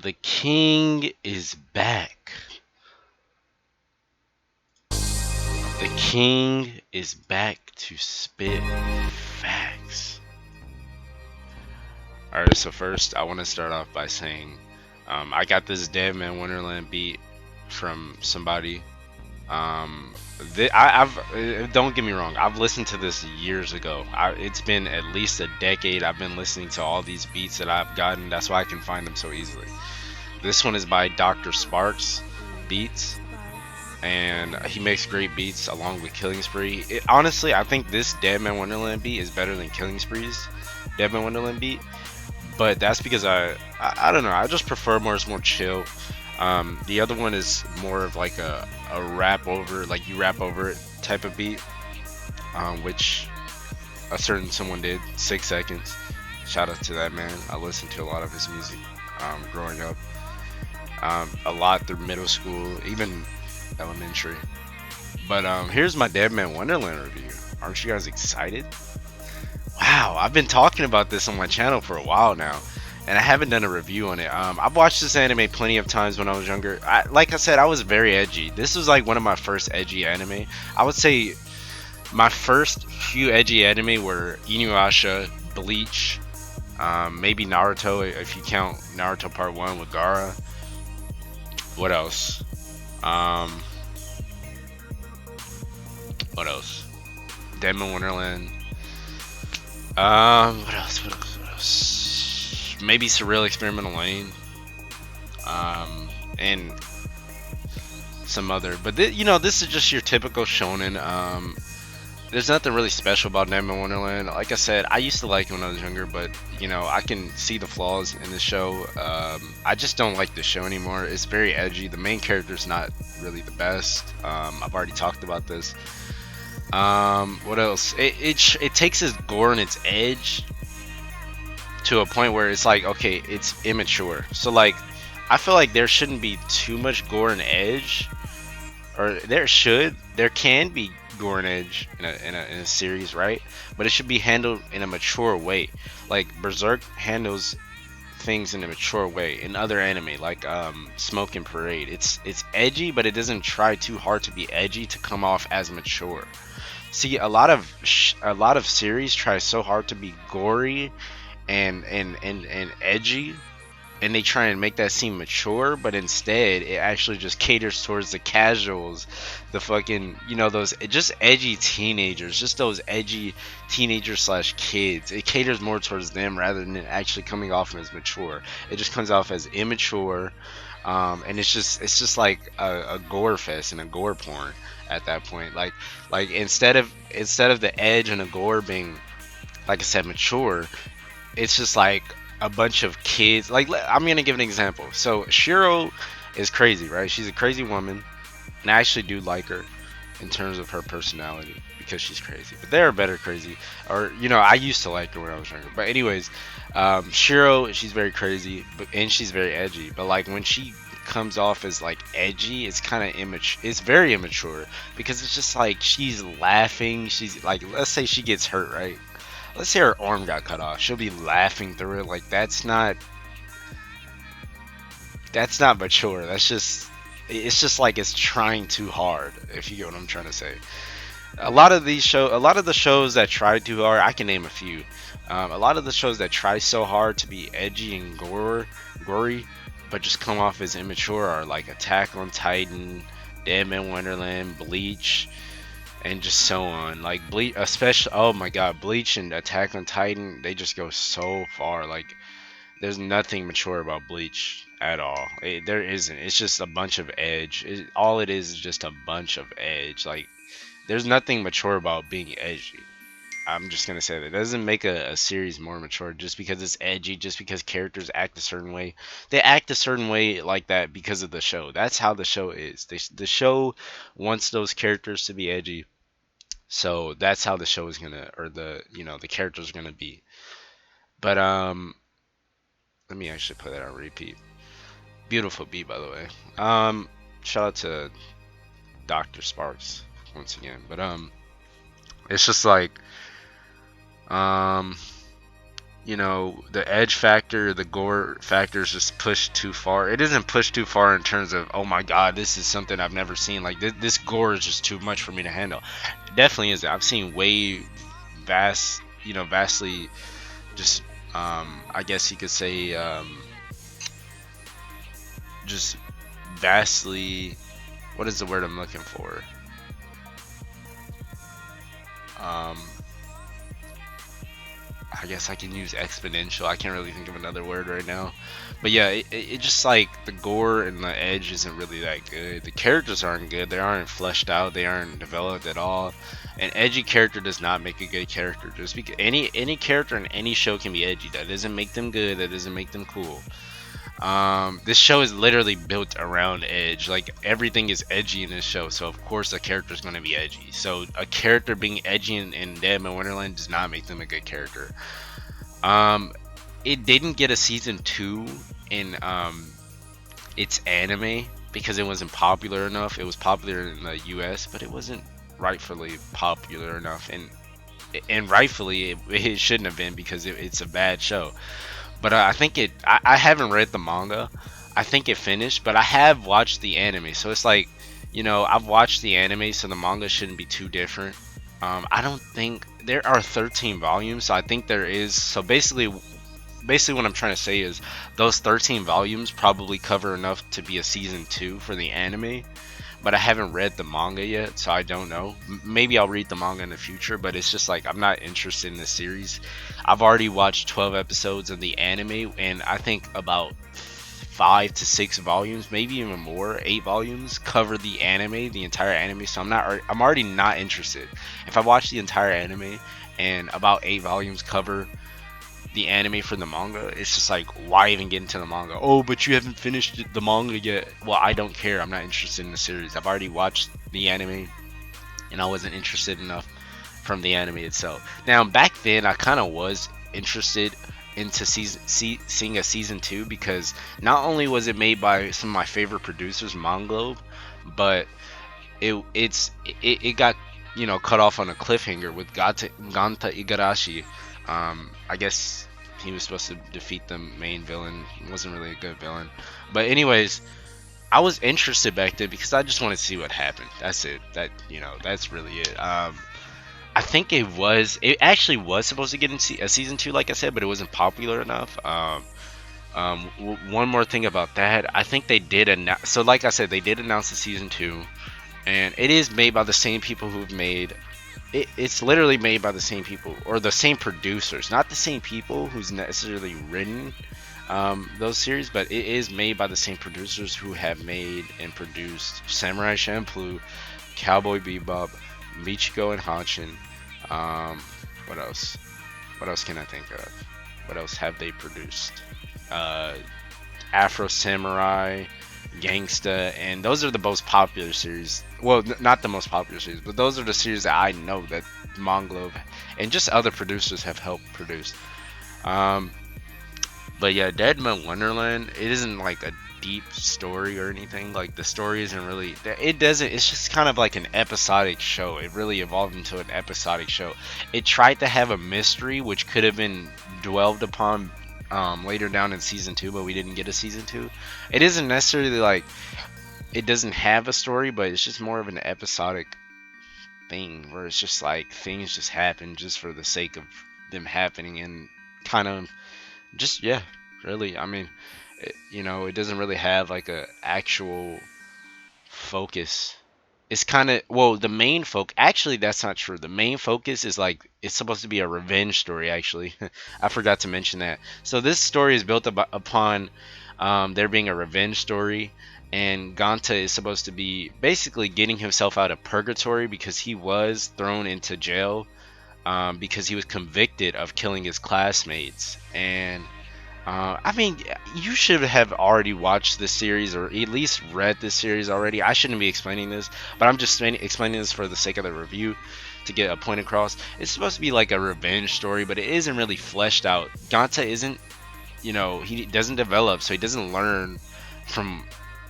The king is back. The king is back to spit facts. Alright, so first I want to start off by saying I got this Deadman Wonderland beat from somebody. Don't get me wrong, I've listened to this years ago. It's been at least a decade I've been listening to all these beats that I've gotten. That's why I can find them so easily. This one is by Dr. Sparks Beats, and he makes great beats along with Killing Spree. Honestly, I think this Deadman Wonderland beat is better than Killing Spree's Deadman Wonderland beat, but that's because I don't know, I just prefer more. It's more chill. The other one is more of like a rap over, like you rap over it type of beat, which a certain someone did, 6 seconds. Shout out to that man. I listened to a lot of his music growing up, a lot through middle school, even elementary. But here's my Deadman Wonderland review. Aren't you guys excited? Wow, I've been talking about this on my channel for a while now, and I haven't done a review on it. I've watched this anime plenty of times when I was younger. Like I said, I was very edgy. This was like one of my first edgy anime. I would say my first few edgy anime were Inuyasha, Bleach, maybe Naruto if you count Naruto Part 1 with Gaara. What else? What else? Deadman Wonderland. What else? What else? Maybe Surreal Experimental Lane. And some other. But this is just your typical shonen. There's nothing really special about Deadman Wonderland. Like I said, I used to like it when I was younger, but I can see the flaws in the show. I just don't like the show anymore. It's very edgy. The main character's not really the best. I've already talked about this. What else? It takes its gore and its edge to a point where it's like, okay, it's immature. So like, I feel like there shouldn't be too much gore and edge, or there can be gore and edge in a series, right? But it should be handled in a mature way. Like Berserk handles things in a mature way. In other anime, like Smoke and Parade, it's edgy, but it doesn't try too hard to be edgy to come off as mature. See, a lot of series try so hard to be gory and edgy, and they try and make that seem mature, but instead it actually just caters towards the casuals, the fucking, those just edgy teenagers, just those edgy teenagers slash kids. It caters more towards them rather than it actually coming off as mature. It just comes off as immature, and it's just like a gore fest and a gore porn at that point. Like instead of the edge and the gore being, like I said, mature, it's just like a bunch of kids. Like, I'm gonna give an example. So Shiro is crazy, right? She's a crazy woman, and I actually do like her in terms of her personality because she's crazy. But there are better crazy, or I used to like her when I was younger. But anyways, Shiro, she's very crazy, and she's very edgy. But like when she comes off as like edgy, it's kind of immature. It's very immature because it's just like she's laughing. She's like, let's say she gets hurt, right? Let's say her arm got cut off. She'll be laughing through it. Like that's not mature. It's just like it's trying too hard. If you get what I'm trying to say. A lot of the shows that try too hard, I can name a few. A lot of the shows that try so hard to be edgy and gory, but just come off as immature are like Attack on Titan, Deadman Wonderland, Bleach, and just so on. Like Bleach, especially, oh my god, Bleach and Attack on Titan, they just go so far. Like there's nothing mature about Bleach at all. There isn't. It's just a bunch of edge. All it is just a bunch of edge. Like there's nothing mature about being edgy. I'm just gonna say that. It doesn't make a series more mature just because it's edgy, just because characters act a certain way. They act a certain way like that because of the show. That's how the show is. The show wants those characters to be edgy, so that's how the show is gonna, or the characters are gonna be. But let me actually put that on repeat. Beautiful beat, by the way. Shout out to Dr. Sparks once again. But it's just like the edge factor, the gore factor is just pushed too far. It isn't pushed too far in terms of, oh my god, this is something I've never seen. Like this gore is just too much for me to handle. It definitely is. I've seen way vastly, just I guess you could say, just vastly. What is the word I'm looking for? Um, I guess I can use exponential. I can't really think of another word right now. But yeah, it just like the gore and the edge isn't really that good. The characters aren't good. They aren't fleshed out. They aren't developed at all. An edgy character does not make a good character. Just because any character in any show can be edgy. That doesn't make them good. That doesn't make them cool. This show is literally built around edge. Like everything is edgy in this show, so of course a character is going to be edgy. So a character being edgy in Deadman Wonderland does not make them a good character. Um, it didn't get a season 2 in its anime because it wasn't popular enough. It was popular in the US, but it wasn't rightfully popular enough, and rightfully it shouldn't have been because it's a bad show. But I think I haven't read the manga. I think it finished, but I have watched the anime. So it's like, I've watched the anime, so the manga shouldn't be too different. I don't think there are 13 volumes, so I think there is. So basically what I'm trying to say is those 13 volumes probably cover enough to be a season 2 for the anime. But I haven't read the manga yet, so I don't know. Maybe I'll read the manga in the future, but it's just like I'm not interested in the series. I've already watched 12 episodes of the anime, and I think about 5 to 6 volumes, maybe even more, 8 volumes cover the anime, the entire anime. So I'm already not interested. If I watch the entire anime and about 8 volumes cover the anime for the manga, it's just like, why even get into the manga? Oh, but you haven't finished the manga yet. Well, I don't care. I'm not interested in the series. I've already watched the anime, and I wasn't interested enough from the anime itself. Now, back then, I kind of was interested into seeing a season 2 because not only was it made by some of my favorite producers, Monglobe, but it got cut off on a cliffhanger with Ganta Igarashi. I guess he was supposed to defeat the main villain. He wasn't really a good villain, but anyways, I was interested back then because I just wanted to see what happened. That's it. That's really it. I think it actually was supposed to get in a season 2, like I said, but it wasn't popular enough. One more thing about that, I think they did announce. So, like I said, they did announce the season 2, and it is made by the same people who've made. It's literally made by the same people or the same producers, not the same people who's necessarily written those series, but it is made by the same producers who have made and produced Samurai Champloo, Cowboy Bebop, Michiko and Hanshin. What else? What else can I think of? What else have they produced? Afro Samurai, Gangsta, and those are the most popular series. Well, not the most popular series, but those are the series that I know that Monglobe and just other producers have helped produce. But yeah, Deadman Wonderland, it isn't like a deep story or anything. Like the story isn't really. It doesn't. It's just kind of like an episodic show. It really evolved into an episodic show. It tried to have a mystery, which could have been dwelled upon later down in season 2, but we didn't get a season 2. It isn't necessarily like it doesn't have a story, but it's just more of an episodic thing where it's just like things just happen just for the sake of them happening, and kind of just, yeah, really, I mean, it doesn't really have like a actual focus. It's kind of, well, the main focus, actually that's not true. The main focus is like it's supposed to be a revenge story, actually. I forgot to mention that. So this story is built upon there being a revenge story, and Ganta is supposed to be basically getting himself out of purgatory because he was thrown into jail because he was convicted of killing his classmates. And I mean, you should have already watched this series or at least read this series already. I shouldn't be explaining this, but I'm just explaining this for the sake of the review to get a point across. It's supposed to be like a revenge story, but it isn't really fleshed out. Ganta isn't, he doesn't develop, so he doesn't learn from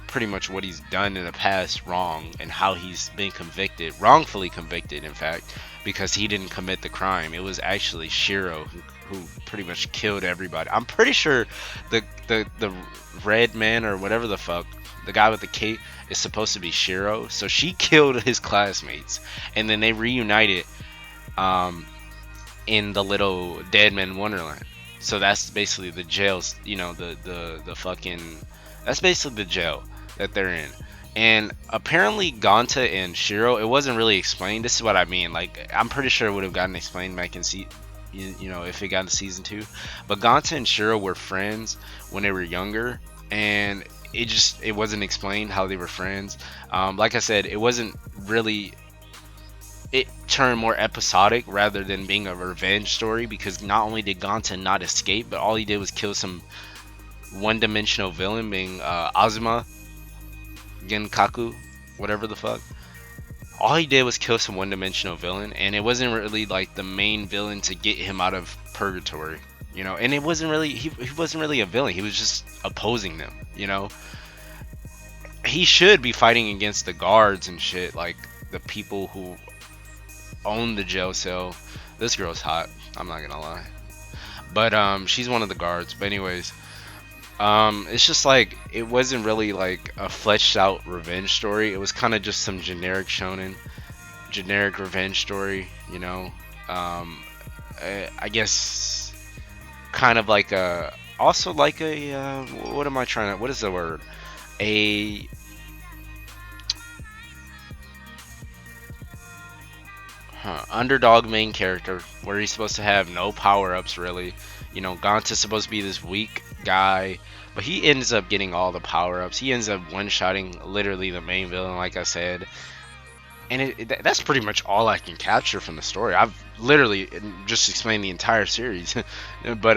pretty much what he's done in the past wrong and how he's been wrongfully convicted, in fact, because he didn't commit the crime. It was actually Shiro who who pretty much killed everybody. I'm pretty sure the red man or whatever the fuck, the guy with the cape, is supposed to be Shiro. So she killed his classmates, and then they reunited um, in the little Deadman Wonderland. So that's basically the jails, the fucking, that's basically the jail that they're in. And apparently Ganta and Shiro, it wasn't really explained. This is what I mean. Like, I'm pretty sure it would have gotten explained back in if it got into season 2. But Ganta and Shiro were friends when they were younger, and it wasn't explained how they were friends. Like I said, it wasn't really, it turned more episodic rather than being a revenge story, because not only did Ganta not escape, but all he did was kill some one-dimensional villain, being Azuma Genkaku, whatever the fuck. All he did was kill some one-dimensional villain, and it wasn't really like the main villain to get him out of purgatory, and it wasn't really, he wasn't really a villain, he was just opposing them. He should be fighting against the guards and shit, like the people who own the jail cell. This girl's hot, I'm not gonna lie, but she's one of the guards. But anyways, it's just like, it wasn't really like a fleshed out revenge story. It was kind of just some generic shonen, generic revenge story, I guess kind of like a, also like a what am I trying to, what is the word, a underdog main character, where he's supposed to have no power-ups really. Ganta's supposed to be this weak guy, but he ends up getting all the power-ups. He ends up one-shotting literally the main villain, like I said. And that's pretty much all I can capture from the story. I've literally just explained the entire series. But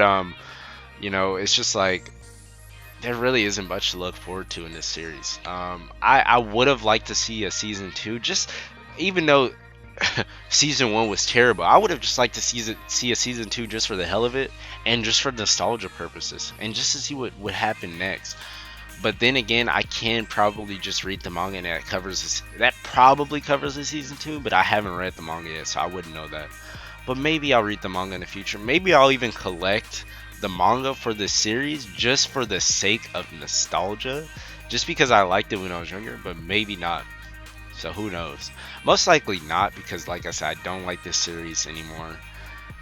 it's just like, there really isn't much to look forward to in this series. I would have liked to see a season 2, just even though season 1 was terrible. I would have just liked to see a season 2 just for the hell of it, and just for nostalgia purposes, and just to see what would happen next. But then again, I can probably just read the manga, and that probably covers the season 2, but I haven't read the manga yet, so I wouldn't know that. But maybe I'll read the manga in the future. Maybe I'll even collect the manga for this series just for the sake of nostalgia, just because I liked it when I was younger, but maybe not. So who knows? Most likely not, because like I said, I don't like this series anymore.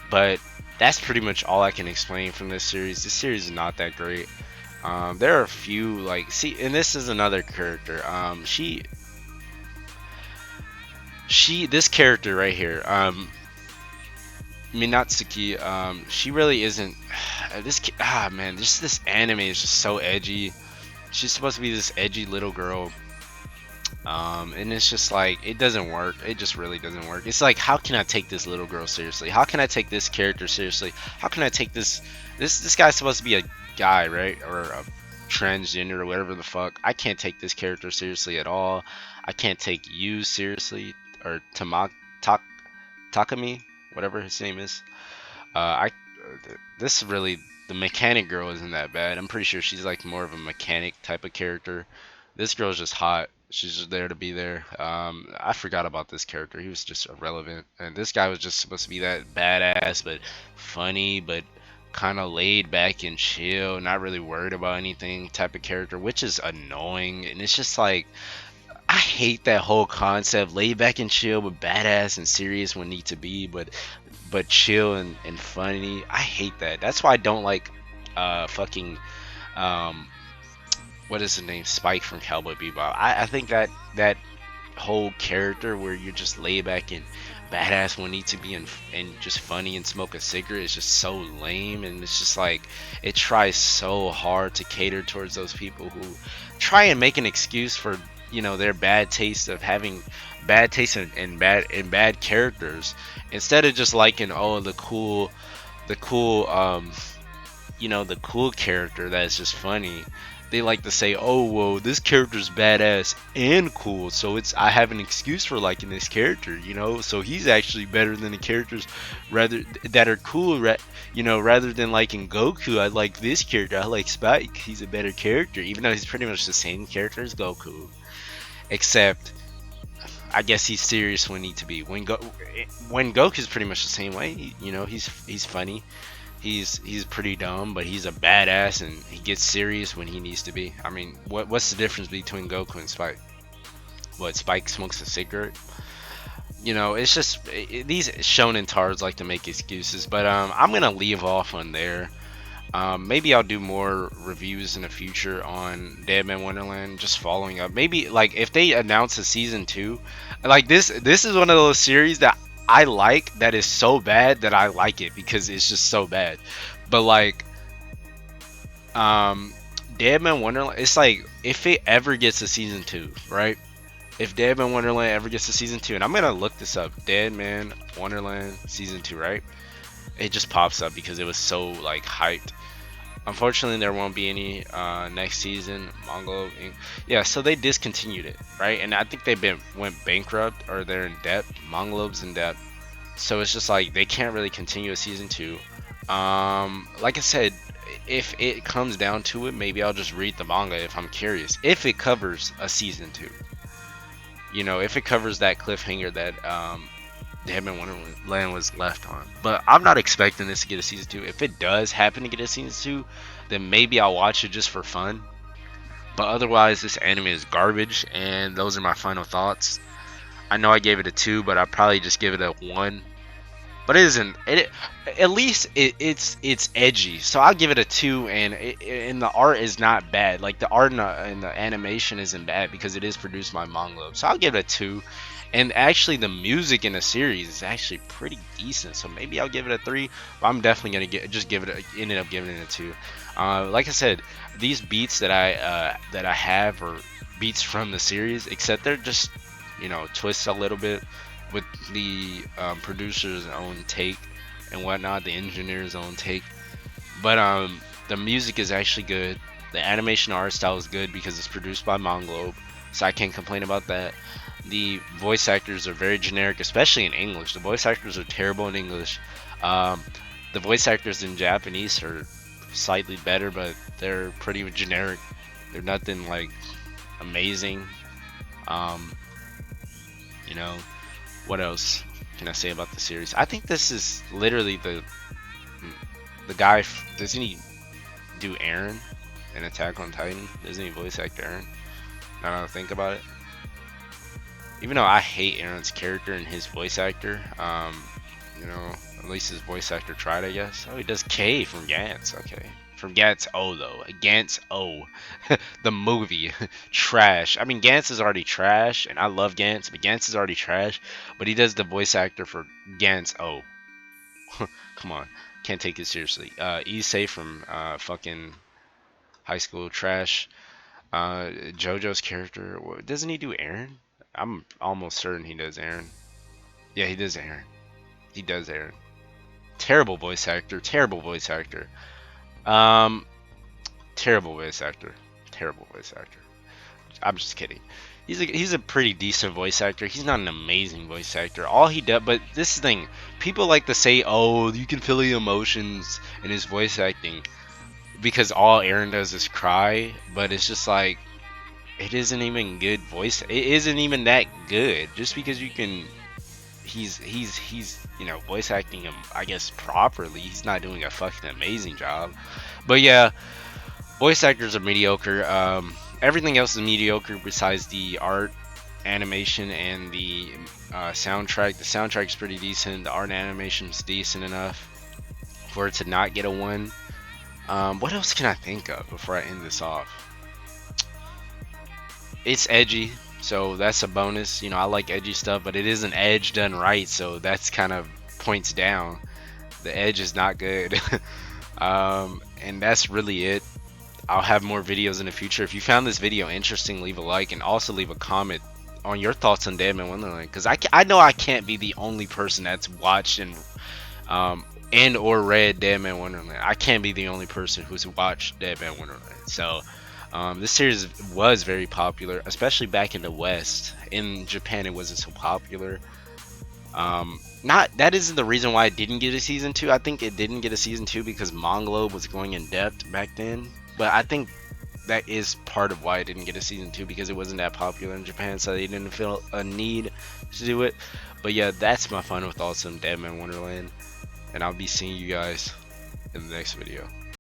But that's pretty much all I can explain from this series. This series is not that great. There are a few, like, see, and this is another character. This character right here, Minatsuki, she really isn't. Man, just this anime is just so edgy. She's supposed to be this edgy little girl. And it's just like, it doesn't work. It just really doesn't work. It's like, how can I take this little girl seriously? How can I take this character seriously? How can I take this guy's supposed to be a guy, right? Or a transgender or whatever the fuck. I can't take this character seriously at all. I can't take you seriously, or Takami, whatever his name is. This really, the mechanic girl isn't that bad. I'm pretty sure she's like more of a mechanic type of character. This girl's just hot. She's just there to be there. I forgot about this character. He was just irrelevant. And this guy was just supposed to be that badass, but funny, but kind of laid back and chill, not really worried about anything type of character, which is annoying. And it's just like, I hate that whole concept. Laid back and chill, but badass and serious when need to be, but chill and funny. I hate that. That's why I don't like fucking what is his name, Spike from Cowboy Bebop. I think that whole character where you're just laid back and badass when need to be, and just funny and smoke a cigarette is just so lame. And it's just like, it tries so hard to cater towards those people who try and make an excuse for their bad taste of having bad taste and bad characters, instead of just liking, oh, the cool the cool character that's just funny. They like to say, oh, well, this character's badass and cool, so I have an excuse for liking this character, so he's actually better than the characters that are cool, rather than liking Goku. I like this character, I like Spike, he's a better character, even though he's pretty much the same character as Goku, except I guess he's serious when need to be. When Goku's pretty much the same way, he's funny. He's pretty dumb, but he's a badass and he gets serious when he needs to be. I mean, what's the difference between Goku and Spike? What, Spike smokes a cigarette? You know, it's just these shonen tards like to make excuses. But I'm gonna leave off on there. Maybe I'll do more reviews in the future on Deadman Wonderland, just following up. Maybe like if they announce a season 2, like this is one of those series that I like, that is so bad that I like it because it's just so bad. But like Deadman Wonderland, it's like if it ever gets a season 2, right? If Deadman Wonderland ever gets a season 2, and I'm gonna look this up, Deadman Wonderland season 2, right? It just pops up because it was so like hyped. Unfortunately, there won't be any next season. Mongol, yeah. So they discontinued it, right? And I think they went bankrupt, or they're in debt. Mongol's in debt, so it's just like they can't really continue a season 2. Like I said, if it comes down to it, maybe I'll just read the manga if I'm curious. If it covers a season 2, you know, if it covers that cliffhanger that Deadman Wonderland was left on. But I'm not expecting this to get a season 2. If it does happen to get a season 2, then maybe I'll watch it just for fun. But otherwise, this anime is garbage, and those are my final thoughts. I know I gave it a 2, but I'd probably just give it a 1. But it isn't. At least it's edgy, so I'll give it a 2. And the art is not bad. Like the art and the animation isn't bad because it is produced by Mongol. So I'll give it a 2. And actually, the music in the series is actually pretty decent. So maybe I'll give it a 3. But I'm definitely gonna ended up giving it a 2. Like I said, these beats that I have are beats from the series, except they're just, you know, twists a little bit with the producer's own take and whatnot, the engineer's own take. But the music is actually good. The animation art style is good because it's produced by Monglobe, so I can't complain about that. The voice actors are very generic, especially in English. The voice actors are terrible in English. The voice actors in Japanese are slightly better, but they're pretty generic. They're nothing like amazing. You know, what else can I say about the series? I think this is literally the guy. Doesn't he do Eren in Attack on Titan? Doesn't he voice act Eren? Now that I think about it. Even though I hate Eren's character and his voice actor, you know, at least his voice actor tried, I guess. Oh, he does K from Gantz. Okay, from Gantz O though. Gantz O, the movie, trash. I mean, Gantz is already trash, and I love Gantz, but Gantz is already trash. But he does the voice actor for Gantz O. Come on, can't take it seriously. Issei from fucking High School, trash. JoJo's character, doesn't he do Eren? I'm almost certain he does Eren. Yeah, he does Eren. He does Eren. Terrible voice actor. Terrible voice actor. Terrible voice actor. Terrible voice actor. I'm just kidding. He's a pretty decent voice actor. He's not an amazing voice actor. All he does, but this thing, people like to say, "Oh, you can feel the emotions in his voice acting," because all Eren does is cry. But it's just like, it isn't even good voice. It isn't even that good. Just because you can, he's you know, voice acting him, I guess, properly. He's not doing a fucking amazing job. But yeah, voice actors are mediocre. Everything else is mediocre besides the art, animation, and the soundtrack. The soundtrack's pretty decent. The art and animation's decent enough for it to not get a 1. What else can I think of before I end this off? It's edgy, so that's a bonus. You know, I like edgy stuff, but it isn't edge done right, so that's kind of points down. The edge is not good. And that's really it. I'll have more videos in the future. If you found this video interesting, leave a like, and also leave a comment on your thoughts on Deadman Wonderland, because I know I can't be the only person that's watched and or read Deadman Wonderland. I can't be the only person who's watched Deadman Wonderland. So this series was very popular, especially back in the West. In Japan, it wasn't so popular. That isn't the reason why it didn't get a season 2. I think it didn't get a season 2 because Monglobe was going in depth back then. But I think that is part of why it didn't get a season 2, because it wasn't that popular in Japan, so they didn't feel a need to do it. But yeah, that's my final thoughts on Deadman Wonderland, and I'll be seeing you guys in the next video.